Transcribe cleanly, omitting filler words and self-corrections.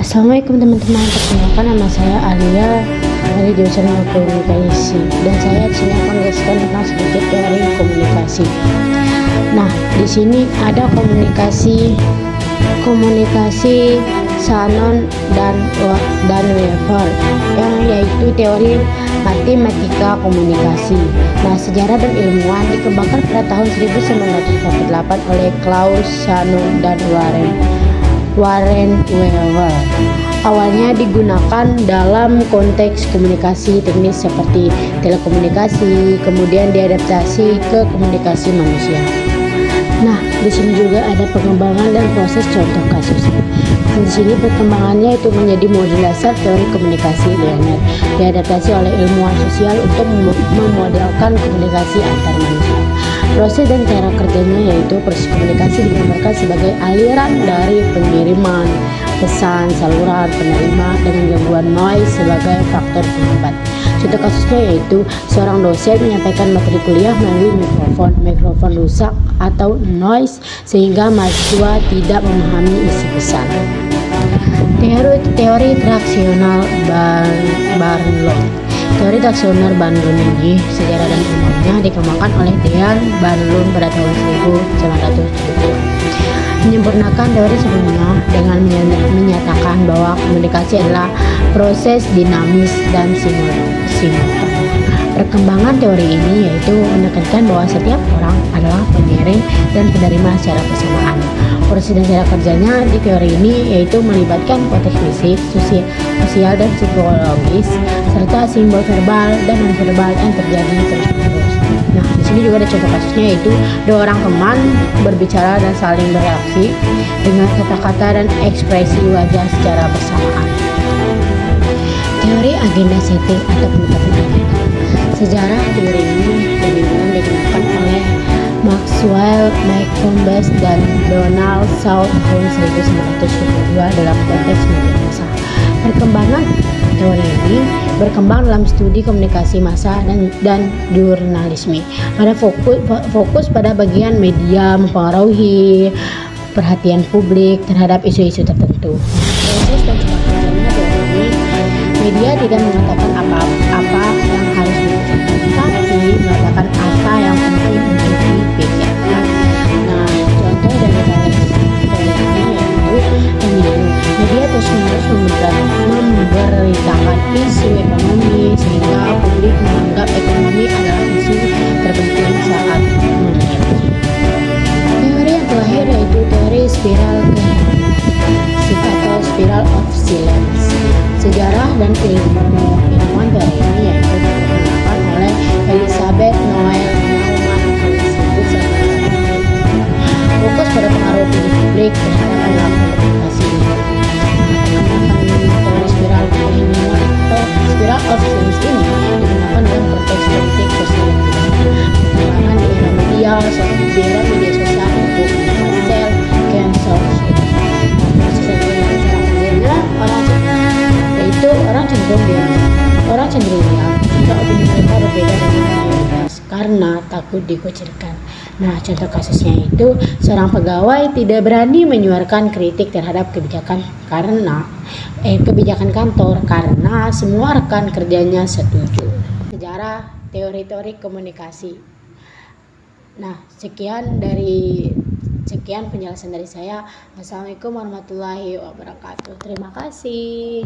Assalamualaikum teman-teman, perkenalkan nama saya Alia dari jurusan komunikasi dan saya di sini akan menjelaskan tentang sedikit teori komunikasi. Nah, di sini ada komunikasi Shannon dan Weaver, yang yaitu teori matematika komunikasi. Nah, sejarah dan ilmuwan dikembangkan pada tahun 1948 oleh Claude Shannon dan Warren Weaver. Awalnya digunakan dalam konteks komunikasi teknis seperti telekomunikasi, kemudian diadaptasi ke komunikasi manusia. Nah, di sini juga ada pengembangan dan proses contoh kasus. Di sini perkembangannya itu menjadi model dasar teori komunikasi linear, diadaptasi oleh ilmuwan sosial untuk memodelkan komunikasi antar manusia. Proses dan cara kerjanya yaitu proses komunikasi digambarkan sebagai aliran dari pengiriman pesan, saluran penerima dengan gangguan noise sebagai faktor penghambat. Contoh kasusnya yaitu seorang dosen menyampaikan materi kuliah melalui mikrofon rusak atau noise sehingga mahasiswa tidak memahami isi pesan. Teori traksional Barlow. Teori traksional Barlow ini sejarah dan ilmunya dikembangkan oleh Dean Barlow pada tahun 1970. Menyempurnakan teori sebelumnya dengan menyatakan bahwa komunikasi adalah proses dinamis dan simultan. Perkembangan teori ini yaitu menekankan bahwa setiap orang adalah pengirim dan penerima secara bersamaan. Proses dan cara kerjanya di teori ini yaitu melibatkan konteks fisik, sosial dan psikologis, serta simbol verbal dan non-verbal yang terjadi terus-menerus. Nah, di sini juga ada contoh kasusnya yaitu dua orang teman berbicara dan saling bereaksi dengan kata-kata dan ekspresi wajah secara bersamaan. Teori agenda setting atau penetapan agenda. Sejarah teori ini digunakan oleh Maxwell McCombs dan Donald South tahun 1972 dalam konteks media massa. Perkembangan teori ini berkembang dalam studi komunikasi massa dan jurnalisme. Pada fokus pada bagian media mempengaruhi perhatian publik terhadap isu-isu tertentu. Proses dan cara kerjanya teori ini, media tidak mengatakan apa yang harus dilakukan, tapi mengatakan apa yang penting untuk dipikirkan. Nah, contoh dari teori ini yaitu pemilu. Media terus-menerus memberitakan isu ekonomi sehingga publik menganggap ekonomi adalah isu terpenting saat memilih. Teori yang terakhir yaitu teori spiral atau spiral of silence. Sejarah dan ilmuwan teori ini yaitu digunakan oleh Elizabeth Noel Naumann tahun 1990. Fokus pada pengaruh publik terhadap komunikasi. Teori spiral of silence ini digunakan dalam konteks politik sosial. Perkembangan di era media sosial untuk sel cancel. Orang cenderung diam jika opini mereka berbeda dengan mayoritas karena takut dikucilkan. Nah, contoh kasusnya itu seorang pegawai tidak berani menyuarakan kritik terhadap kebijakan kantor karena semua rekan kerjanya setuju. Sejarah teori-teori komunikasi. Nah, sekian penjelasan dari saya. Wassalamualaikum warahmatullahi wabarakatuh. Terima kasih.